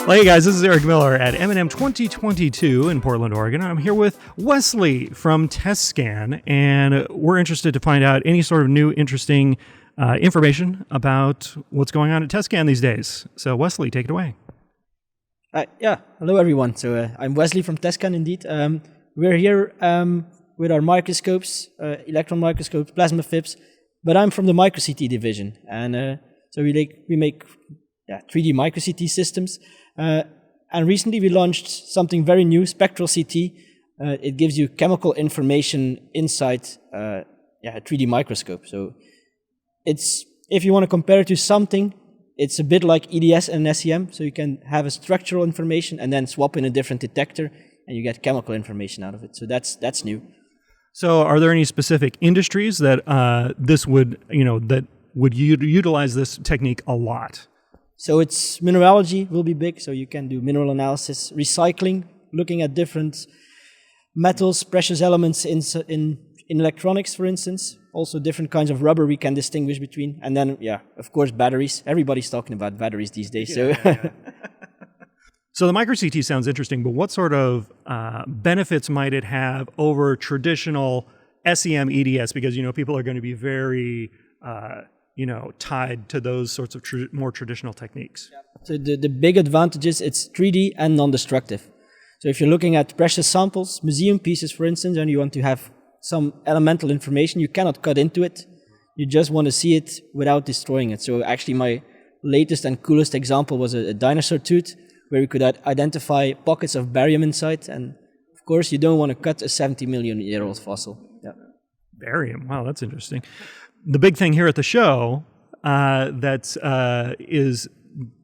Hey guys, this is Eric Miller at M&M 2022 in Portland, Oregon. I'm here with Wesley from Tescan, and we're interested to find out any sort of new, interesting information about what's going on at Tescan these days. So Wesley, take it away. Hello everyone. So I'm Wesley from Tescan indeed. We're here with our microscopes, electron microscopes, plasma FIPS, but I'm from the micro-CT division. And so we make 3D micro-CT systems. And recently we launched something very new, spectral CT. It gives you chemical information inside a 3D microscope. So it's, if you want to compare it to something, it's a bit like EDS and SEM. So you can have a structural information and then swap in a different detector and you get chemical information out of it. So that's new. So are there any specific industries that that would utilize this technique a lot? So it's mineralogy will be big, so you can do mineral analysis, recycling, looking at different metals, precious elements in electronics, for instance. Also different kinds of rubber we can distinguish between. And then, of course, batteries. Everybody's talking about batteries these days. So the micro-CT sounds interesting, but what sort of benefits might it have over traditional SEM, EDS? Because, people are going to be very... tied to those sorts of more traditional techniques. So the big advantage is it's 3D and non-destructive. So if you're looking at precious samples, museum pieces, for instance, and you want to have some elemental information, you cannot cut into it. You just want to see it without destroying it. So actually my latest and coolest example was a dinosaur tooth where we could identify pockets of barium inside. And of course, you don't want to cut a 70 million year old fossil. Yeah. Barium, wow, that's interesting. The big thing here at the show is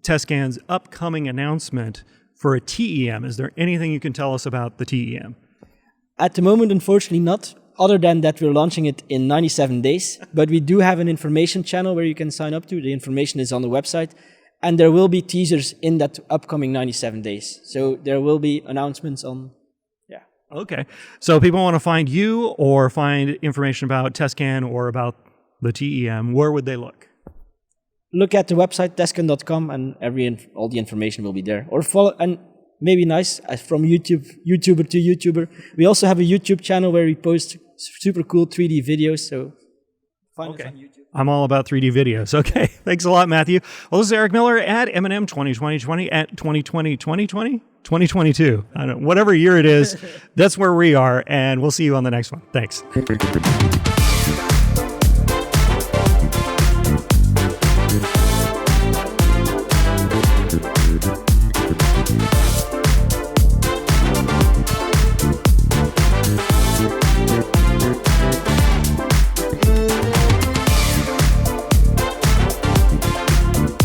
Tescan's upcoming announcement for a TEM. Is there anything you can tell us about the TEM? At the moment, unfortunately not, other than that we're launching it in 97 days. But we do have an information channel where you can sign up to. The information is on the website. And there will be teasers in that upcoming 97 days. So there will be announcements on... Okay. So people want to find you or find information about Tescan or about the TEM, where would they look? Look at the website, tescan.com, and all the information will be there. Or follow, and maybe nice, from YouTuber to YouTuber. We also have a YouTube channel where we post super cool 3D videos, so find us on YouTube. I'm all about 3D videos. Okay, thanks a lot, Matthew. Well, this is Eric Miller at M&M 2020 at 2022. I don't know, whatever year it is, that's where we are, and we'll see you on the next one. Thanks.